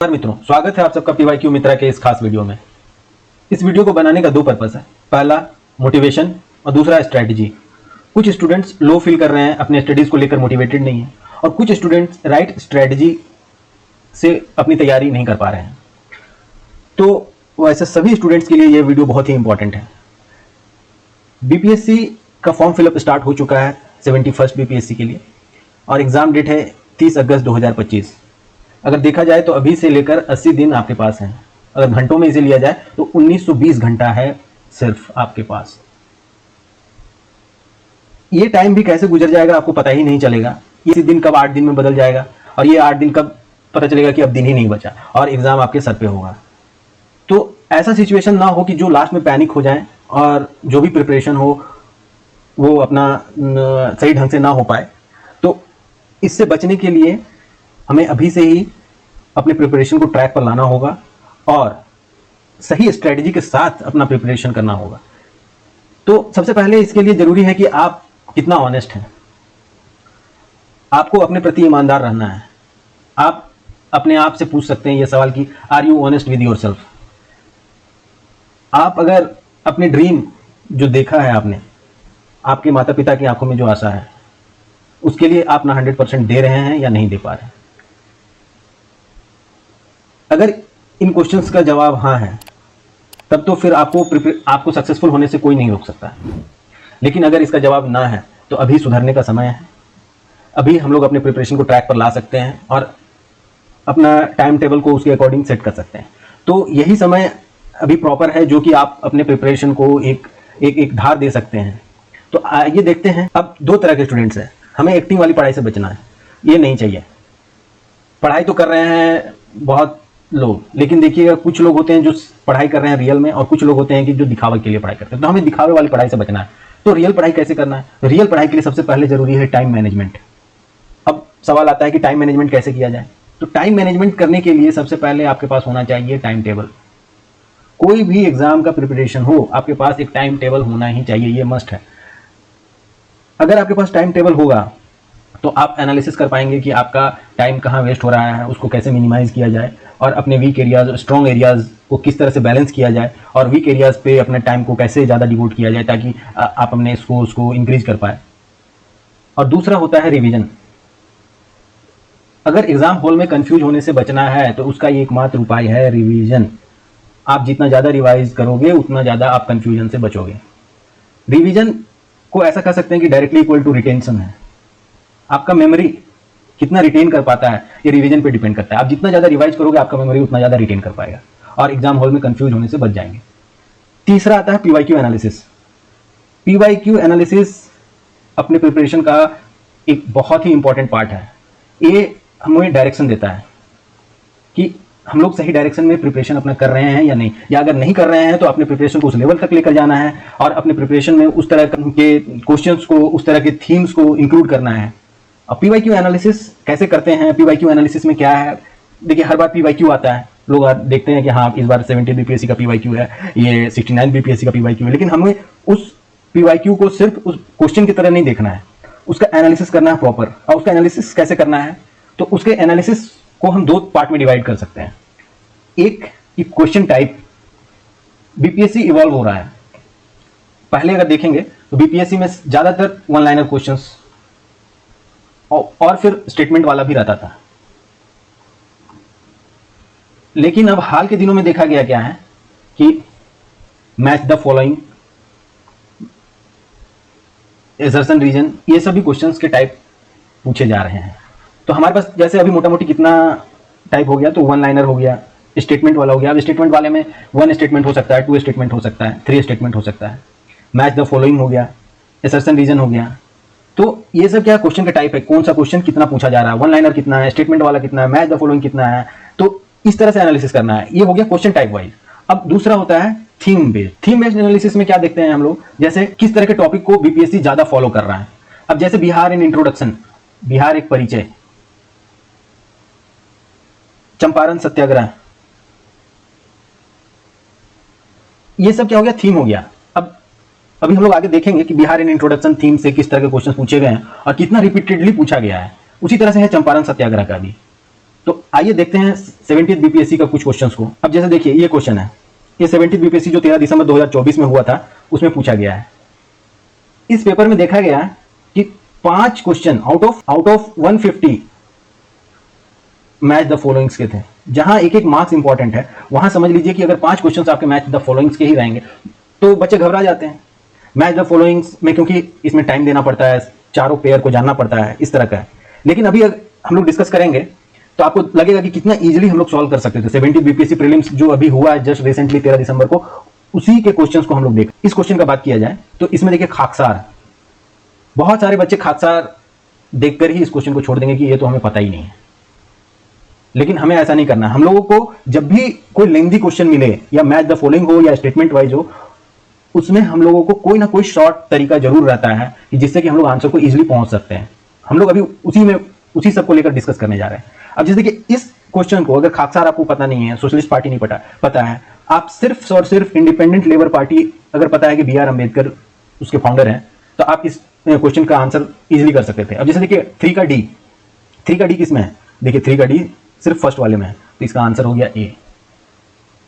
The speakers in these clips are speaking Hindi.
नमस्कार मित्रों, स्वागत है आप सबका पीवाईक्यू मित्रा के इस खास वीडियो में। इस वीडियो को बनाने का दो पर्पस है। पहला मोटिवेशन और दूसरा स्ट्रैटेजी। कुछ स्टूडेंट्स लो फील कर रहे हैं, अपने स्टडीज को लेकर मोटिवेटेड नहीं है, और कुछ स्टूडेंट्स राइट स्ट्रैटेजी से अपनी तैयारी नहीं कर पा रहे हैं। तो वैसे सभी स्टूडेंट्स के लिए ये वीडियो बहुत ही इंपॉर्टेंट है। बीपीएससी का फॉर्म फिलअप स्टार्ट हो चुका है 71st बीपीएससी के लिए, और एग्जाम डेट है 30 अगस्त 2025। अगर देखा जाए तो अभी से लेकर 80 दिन आपके पास हैं। अगर घंटों में इसे लिया जाए तो 1920 घंटा है सिर्फ आपके पास। ये टाइम भी कैसे गुजर जाएगा आपको पता ही नहीं चलेगा। ये दिन कब 8 दिन में बदल जाएगा, और ये 8 दिन कब पता चलेगा कि अब दिन ही नहीं बचा और एग्जाम आपके सर पे होगा। तो ऐसा सिचुएशन ना हो कि जो लास्ट में पैनिक हो जाए और जो भी प्रिपरेशन हो वो अपना सही ढंग से ना हो पाए। तो इससे बचने के लिए हमें अभी से ही अपने प्रिपरेशन को ट्रैक पर लाना होगा और सही स्ट्रेटजी के साथ अपना प्रिपरेशन करना होगा। तो सबसे पहले इसके लिए जरूरी है कि आप कितना ऑनेस्ट हैं। आपको अपने प्रति ईमानदार रहना है। आप अपने आप से पूछ सकते हैं ये सवाल कि are you honest with yourself. आप अगर अपने ड्रीम जो देखा है आपने, आपके माता पिता की आंखों में जो आशा है, उसके लिए आप ना 100% दे रहे हैं या नहीं दे पा रहे हैं। अगर इन क्वेश्चंस का जवाब हाँ है, तब तो फिर आपको सक्सेसफुल होने से कोई नहीं रोक सकता। लेकिन अगर इसका जवाब ना है तो अभी सुधरने का समय है। अभी हम लोग अपने प्रिपरेशन को ट्रैक पर ला सकते हैं और अपना टाइम टेबल को उसके अकॉर्डिंग सेट कर सकते हैं। तो यही समय अभी प्रॉपर है जो कि आप अपने प्रिपरेशन को एक धार दे सकते हैं। तो आइए देखते हैं। अब दो तरह के स्टूडेंट्स हैं। हमें एक्टिंग वाली पढ़ाई से बचना है, ये नहीं चाहिए। पढ़ाई तो कर रहे हैं बहुत लोग, लेकिन देखिएगा कुछ लोग होते हैं जो पढ़ाई कर रहे हैं रियल में, और कुछ लोग होते हैं कि जो दिखावे के लिए पढ़ाई करते हैं। तो हमें दिखावे वाली पढ़ाई से बचना है। तो रियल पढ़ाई कैसे करना है? रियल पढ़ाई के लिए सबसे पहले जरूरी है टाइम मैनेजमेंट। अब सवाल आता है कि टाइम मैनेजमेंट कैसे किया जाए। तो टाइम मैनेजमेंट करने के लिए सबसे पहले आपके पास होना चाहिए टाइम टेबल। कोई भी एग्जाम का प्रिपरेशन हो, आपके पास एक टाइम टेबल होना ही चाहिए, ये मस्ट है। अगर आपके पास टाइम टेबल होगा तो आप एनालिसिस कर पाएंगे कि आपका टाइम कहाँ वेस्ट हो रहा है, उसको कैसे मिनिमाइज किया जाए, और अपने वीक एरियाज स्ट्रॉन्ग एरियाज को किस तरह से बैलेंस किया जाए, और वीक एरियाज पे अपने टाइम को कैसे ज़्यादा डिवोट किया जाए ताकि आप अपने स्कोर्स को इंक्रीज कर पाए। और दूसरा होता है रिवीजन। अगर एग्जाम हॉल में कंफ्यूज होने से बचना है तो उसका ये एकमात्र उपाय है रिवीजन। आप जितना ज़्यादा रिवाइज करोगे उतना ज़्यादा आप कंफ्यूजन से बचोगे। रिवीजन को ऐसा कह सकते हैं कि डायरेक्टली इक्वल टू रिटेंशन है। आपका मेमोरी कितना रिटेन कर पाता है ये रिवीजन पे डिपेंड करता है। आप जितना ज़्यादा रिवाइज करोगे आपका मेमोरी उतना ज़्यादा रिटेन कर पाएगा और एग्जाम हॉल में कंफ्यूज होने से बच जाएंगे। तीसरा आता है पीवाईक्यू एनालिसिस। पीवाईक्यू एनालिसिस अपने प्रिपरेशन का एक बहुत ही इंपॉर्टेंट पार्ट है। ये हमें डायरेक्शन देता है कि हम लोग सही डायरेक्शन में प्रिपरेशन अपना कर रहे हैं या नहीं, या अगर नहीं कर रहे हैं तो अपने प्रिपरेशन को उस लेवल तक लेकर जाना है और अपने प्रिपरेशन में उस तरह के क्वेश्चंस को, उस तरह के थीम्स को इंक्लूड करना है। अब पीवाईक्यू एनालिसिस कैसे करते हैं? पीवाईक्यू एनालिसिस में क्या है? देखिए, हर बार पीवाईक्यू आता है, लोग देखते हैं कि हाँ इस बार 70 बीपीएससी का पीवाईक्यू है, ये 69 बीपीएससी का पीवाईक्यू है, लेकिन हमें उस पीवाईक्यू को सिर्फ उस क्वेश्चन की तरह नहीं देखना है, उसका एनालिसिस करना है प्रॉपर। और उसका एनालिसिस कैसे करना है? तो उसके एनालिसिस को हम दो पार्ट में डिवाइड कर सकते हैं। एक क्वेश्चन टाइप। बीपीएससी इवॉल्व हो रहा है। पहले अगर देखेंगे तो बीपीएससी में ज्यादातर वन लाइनर क्वेश्चंस और फिर स्टेटमेंट वाला भी रहता था। लेकिन अब हाल के दिनों में देखा गया क्या है कि match the following, assertion reason, ये सभी क्वेश्चंस के टाइप पूछे जा रहे हैं। तो हमारे पास जैसे अभी मोटा मोटी कितना टाइप हो गया, तो वन लाइनर हो गया, स्टेटमेंट वाला हो गया। अब स्टेटमेंट वाले में 1 स्टेटमेंट हो सकता है, 2 स्टेटमेंट हो सकता है, 3 स्टेटमेंट हो सकता है। मैच द फॉलोइंग हो गया, असर्शन रीजन हो गया। तो ये सब क्या क्वेश्चन का टाइप है, कौन सा क्वेश्चन कितना पूछा जा रहा है, वन लाइनर कितना है, स्टेटमेंट वाला कितना है, मैच द फॉलोइंग कितना है। तो इस तरह से एनालिसिस करना है। ये हो गया क्वेश्चन टाइप वाइज। अब दूसरा होता है theme based. Theme based analysis में क्या देखते हैं हम लोग, जैसे किस तरह के टॉपिक को बीपीएससी ज्यादा फॉलो कर रहा है। अब जैसे बिहार इन इंट्रोडक्शन, बिहार एक परिचय, चंपारण सत्याग्रह, ये सब क्या हो गया, थीम हो गया। अब अभी हम लोग आगे देखेंगे कि बिहार इन इंट्रोडक्शन थीम से किस तरह के क्वेश्चन पूछे गए हैं और कितना रिपीटेडली पूछा गया है। उसी तरह से है चंपारण सत्याग्रह का भी। तो आइए देखते हैं 70th बीपीएससी का कुछ क्वेश्चंस को। अब जैसे देखिए ये क्वेश्चन है, ये 70th बीपीएससी जो 13 दिसंबर 2024 में हुआ था उसमें पूछा गया है। इस पेपर में देखा गया कि 5 question out of 150 match the followings के थे। जहां एक एक मार्क्स इंपॉर्टेंट है, वहां समझ लीजिए कि अगर 5 क्वेश्चन आपके मैच द फॉलोइंग्स के ही रहेंगे तो बच्चे घबरा जाते हैं। मैच द फॉलोइंग्स में क्योंकि इसमें टाइम देना पड़ता है, चारों पेयर को जानना पड़ता है, इस तरह का है। लेकिन अभी हम लोग डिस्कस करेंगे तो आपको लगेगा कि कितना इजीली हम लोग सॉल्व कर सकते थे। 70 बीपीएससी प्रीलिम्स जो अभी हुआ है जस्ट रिसेंटली 13 दिसंबर को, उसी के क्वेश्चंस को हम लोग देख। इस क्वेश्चन का बात किया जाए तो इसमें देखिए खाकसार, बहुत सारे बच्चे खाकसार देखकर ही इस क्वेश्चन को छोड़ देंगे कि ये तो हमें पता ही नहीं है। लेकिन हमें ऐसा नहीं करना। हम लोगों को जब भी कोई लेंथी क्वेश्चन मिले या मैच द फॉलोइंग हो या स्टेटमेंट वाइज हो, उसमें हम लोगों को कोई ना कोई शॉर्ट तरीका जरूर रहता है कि जिससे कि हम लोग आंसर को इजीली पहुंच सकते हैं। हम लोग अभी उसी सब को लेकर डिस्कस करने जा रहे हैं। अब जैसे कि इस क्वेश्चन को अगर खाकसार आपको पता नहीं है, सोशलिस्ट पार्टी नहीं पता है, आप सिर्फ और सिर्फ इंडिपेंडेंट लेबर पार्टी अगर पता है कि बी आर अम्बेडकर उसके फाउंडर हैं, तो आप इस क्वेश्चन का आंसर इजीली कर सकते थे। अब जैसे देखिए 3 का डी किसमें है? देखिए 3 का डी सिर्फ फर्स्ट वाले में है, तो इसका आंसर हो गया ए।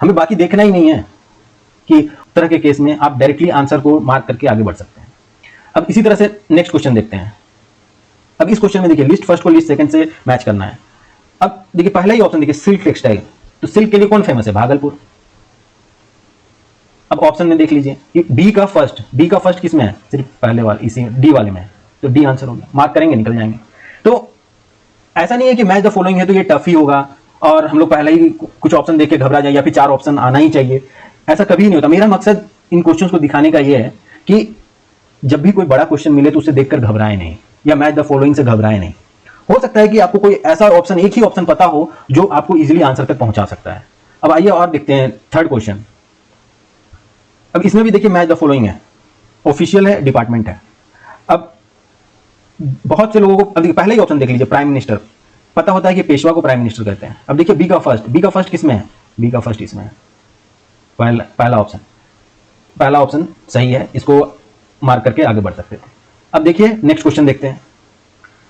हमें बाकी देखना ही नहीं है कि तरह के केस में आप डायरेक्टली आंसर को मार्क करके आगे बढ़ सकते हैं। अब इसी तरह से नेक्स्ट क्वेश्चन देखते हैं। अब इस क्वेश्चन में देखिए लिस्ट फर्स्ट को लिस्ट सेकंड से मैच करना है। अब देखिए पहला ही ऑप्शन देखिए सिल्क टेक्सटाइल, तो सिल्क के लिए कौन फेमस है? भागलपुर। अब ऑप्शन में देख लीजिए कि बी का फर्स्ट किसमें है? सिर्फ पहले वाले इसी डी वाले में है, तो डी आंसर हो गया। मार्क करेंगे, निकल जाएंगे। तो ऐसा नहीं है कि मैच द फॉलोइंग है तो ये टफ ही होगा और हम लोग पहले ही कुछ ऑप्शन देख के घबरा जाए या फिर 4 ऑप्शन आना ही चाहिए, ऐसा कभी नहीं होता। मेरा मकसद इन क्वेश्चंस को दिखाने का ये है कि जब भी कोई बड़ा क्वेश्चन मिले तो उसे देखकर घबराए नहीं या मैच द फॉलोइंग से घबराए नहीं। हो सकता है कि आपको कोई ऐसा ऑप्शन, एक ही ऑप्शन पता हो जो आपको इजीली आंसर तक पहुंचा सकता है। अब आइए और देखते हैं थर्ड क्वेश्चन। अब इसमें भी देखिए मैच द फॉलोइंग है, ऑफिशियल है, डिपार्टमेंट है। अब बहुत से लोगों को, अब देखिए पहले ही ऑप्शन देख लीजिए, प्राइम मिनिस्टर, पता होता है कि पेशवा को प्राइम मिनिस्टर कहते हैं। अब देखिए बी का फर्स्ट किसमें है? बी का फर्स्ट इसमें है, पहला ऑप्शन सही है, इसको मार्क करके आगे बढ़ सकते थे। अब देखिए नेक्स्ट क्वेश्चन देखते हैं।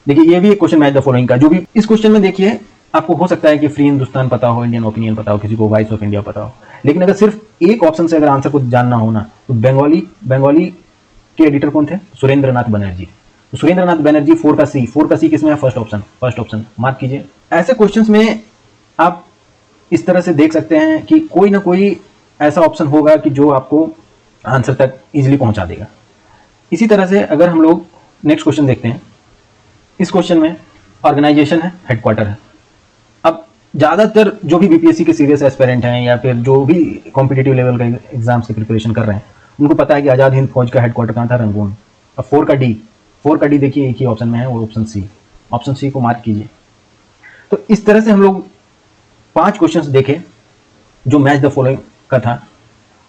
देखिए ये भी एक क्वेश्चन मैच द फॉलोइंग का, जो भी इस क्वेश्चन में देखिए आपको हो सकता है कि फ्री हिंदुस्तान पता हो, इंडियन ओपिनियन पता हो, किसी को वॉइस ऑफ इंडिया पता हो, लेकिन अगर सिर्फ एक ऑप्शन से अगर आंसर को जानना हो ना, तो बंगाली के एडिटर कौन थे? सुरेंद्रनाथ बनर्जी। तो सुरेंद्रनाथ बनर्जी 4 का सी किसमें है? फर्स्ट ऑप्शन, मार्क कीजिए। ऐसे क्वेश्चंस में आप इस तरह से देख सकते हैं कि कोई ना कोई ऐसा ऑप्शन होगा कि जो आपको आंसर तक इजीली पहुंचा देगा। इसी तरह से अगर हम लोग नेक्स्ट क्वेश्चन देखते हैं, इस क्वेश्चन में ऑर्गेनाइजेशन है, हेडक्वार्टर है। अब ज़्यादातर जो भी बीपीएससी के सीरियस एस्पिरेंट हैं या फिर जो भी कॉम्पिटिटिव लेवल के एग्जाम्स की प्रिपरेशन कर रहे हैं, उनको पता है कि आज़ाद हिंद फौज का हेडक्वार्टर कहाँ था? रंगून। अब 4 का डी देखिए एक ही ऑप्शन में है, वो ऑप्शन सी को मार्क कीजिए। तो इस तरह से हम लोग 5 क्वेश्चंस देखे जो मैच द फॉलोइंग का था,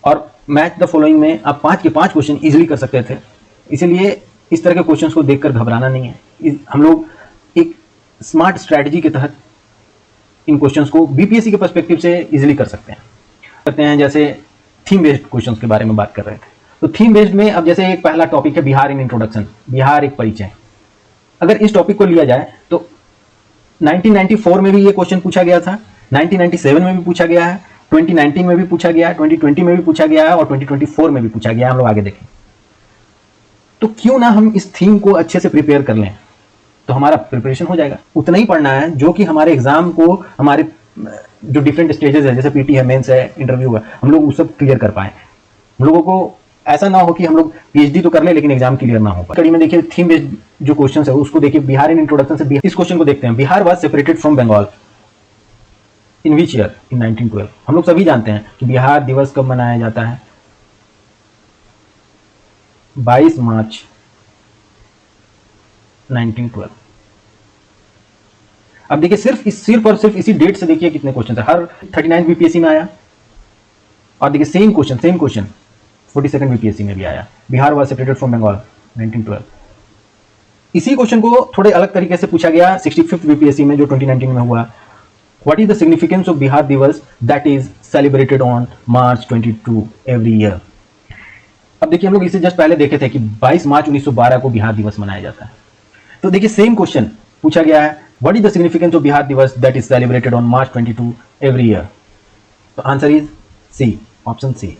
और मैच द फॉलोइंग में आप 5 के 5 क्वेश्चन इजीली कर सकते थे। इसीलिए इस तरह के क्वेश्चंस को देखकर घबराना नहीं है। हम लोग एक स्मार्ट स्ट्रैटेजी के तहत इन क्वेश्चंस को बीपीएससी के पर्सपेक्टिव से इजीली कर सकते हैं। जैसे थीम बेस्ड क्वेश्चंस के बारे में बात कर रहे थे, तो थीम बेस्ड में अब जैसे एक पहला टॉपिक है बिहार इन इंट्रोडक्शन, बिहार एक परिचय। अगर इस टॉपिक को लिया जाए तो 1994 में भी ये क्वेश्चन पूछा गया था, 1997 में भी पूछा गया है, 2019 में भी पूछा गया है, 2020 में भी पूछा गया है और 2024 में भी पूछा गया है। हम लोग आगे देखें तो क्यों ना हम इस थीम को अच्छे से प्रिपेयर कर लें, तो हमारा प्रिपरेशन हो जाएगा। उतना ही पढ़ना है जो कि हमारे एग्जाम को, हमारे जो डिफरेंट स्टेजेस है, जैसे पीटी है, मेंस है, इंटरव्यू है, हम लोग वो सब क्लियर कर पाए। हम लोगों को ऐसा ना हो कि हम लोग पीएचडी तो कर ले लेकिन एग्जाम क्लियर ना हो पाए। कड़ी में देखिए थीम बेस्ड जो क्वेश्चन है उसको देखिए, बिहार इन इंट्रोडक्शन से इस क्वेश्चन को देखते हैं। Bihar was separated from Bengal in which year? In 1912। हम लोग सभी जानते हैं कि बिहार दिवस कब मनाया जाता है? 22 मार्च 1912। अब देखिए सिर्फ और सिर्फ इसी डेट से देखिए कितने क्वेश्चन थे। हर 39 बीपीएससी में आया, और देखिए सेम क्वेश्चन 42nd बीपीएससी में भी आया। Bihar was separated from Bengal 1912। इसी क्वेश्चन को थोड़े अलग तरीके से पूछा गया 65th बीपीएससी में, जो 2019 में हुआ। What is the significance of Bihar Diwas that is celebrated on March 22 every year? अब देखिए हम लोग इसे जस्ट पहले देखे थे कि 22 मार्च 1912 को बिहार दिवस मनाया जाता है। तो देखिए सेम क्वेश्चन पूछा गया है, what is the significance of Bihar Diwas that is celebrated on March 22 every year? So answer is C, option C.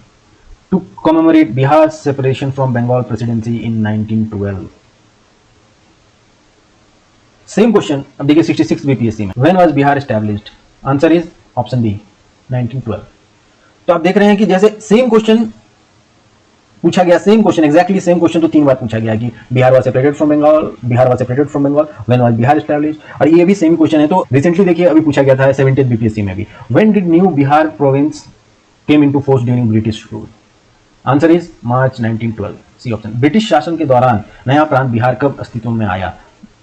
To commemorate Bihar's separation from Bengal presidency in 1912. Same question अब देखिए 66 बीपीएससी में, when was Bihar established? Answer is option B, 1912. तो आप देख रहे हैं कि जैसे सेम क्वेश्चन पूछा गया, same question, exactly same question तो 3 बार पूछा गया कि Bihar was separated from Bengal, Bihar was separated from Bengal, when was Bihar established, और ये भी सेम क्वेश्चन है. तो रिसेंटली देखिए अभी पूछा गया था 70th बीपीएससी में भी, when did new Bihar province came into force during British rule? Answer is March 1912, C option. British शासन के दौरान नया प्रांत बिहार कब अस्तित्व में आया?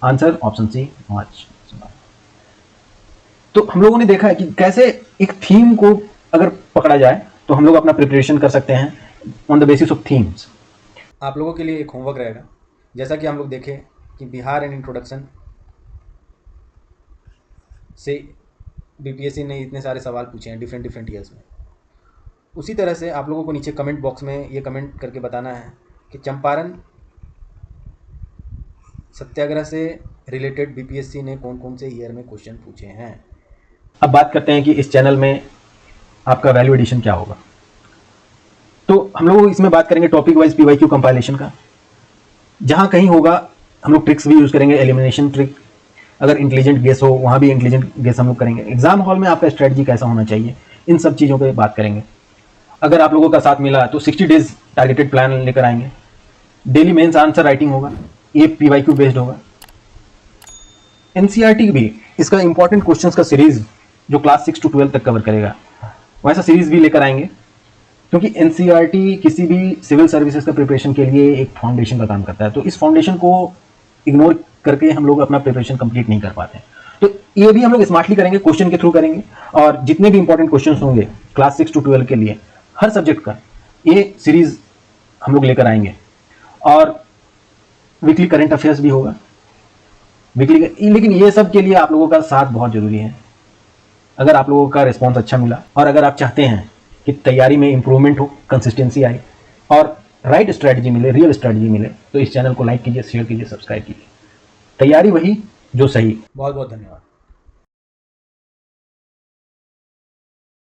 आंसर ऑप्शन सी, मार्च. तो हम लोगों ने देखा है कि कैसे एक थीम को अगर पकड़ा जाए तो हम लोग अपना प्रिपरेशन कर सकते हैं on the basis of themes. आप लोगों के लिए एक होमवर्क रहेगा, जैसा कि हम लोग देखें कि बिहार एंड इंट्रोडक्शन से बीपीएससी ने इतने सारे सवाल पूछे हैं डिफरेंट ईयर्स में. उसी तरह से आप लोगों को नीचे कमेंट बॉक्स में ये कमेंट करके बताना है कि चंपारण सत्याग्रह से रिलेटेड बीपीएससी ने कौन कौन से ईयर में क्वेश्चन पूछे हैं. अब बात करते हैं कि इस चैनल में आपका वैल्यू एडिशन क्या होगा. तो हम लोग इसमें बात करेंगे टॉपिक वाइज पीवाईक्यू कंपाइलेशन का. जहां कहीं होगा हम लोग ट्रिक्स भी यूज करेंगे, एलिमिनेशन ट्रिक. अगर इंटेलिजेंट गेस हो वहां भी इंटेलिजेंट गेस हम लोग करेंगे. एग्जाम हॉल में आपका स्ट्रेटजी कैसा होना चाहिए, इन सब चीज़ों पर बात करेंगे. अगर आप लोगों का साथ मिला तो 60 डेज टारगेटेड प्लान लेकर आएंगे. डेली मेंस आंसर राइटिंग होगा, ये पीवाईक्यू बेस्ड होगा. एनसीईआरटी भी इसका इंपॉर्टेंट क्वेश्चंस का सीरीज जो क्लास 6 to 12 तक कवर करेगा, वैसा सीरीज भी लेकर आएंगे. क्योंकि एनसीईआरटी किसी भी सिविल सर्विसेज का प्रिपरेशन के लिए एक फाउंडेशन का काम करता है. तो इस फाउंडेशन को इग्नोर करके हम लोग अपना प्रिपरेशन कंप्लीट नहीं कर पाते. तो ये भी हम लोग स्मार्टली करेंगे, क्वेश्चन के थ्रू करेंगे. और जितने भी इंपॉर्टेंट क्वेश्चन होंगे क्लास 6 to 12 के लिए हर सब्जेक्ट का ये सीरीज हम लोग लेकर आएंगे. और वीकली करंट अफेयर्स भी होगा वीकली. लेकिन ये सब के लिए आप लोगों का साथ बहुत जरूरी है. अगर आप लोगों का रिस्पॉन्स अच्छा मिला और अगर आप चाहते हैं कि तैयारी में इंप्रूवमेंट हो, कंसिस्टेंसी आए और राइट स्ट्रैटेजी मिले, रियल स्ट्रैटेजी मिले, तो इस चैनल को लाइक कीजिए, शेयर कीजिए, सब्सक्राइब कीजिए. तैयारी वही जो सही. बहुत बहुत धन्यवाद.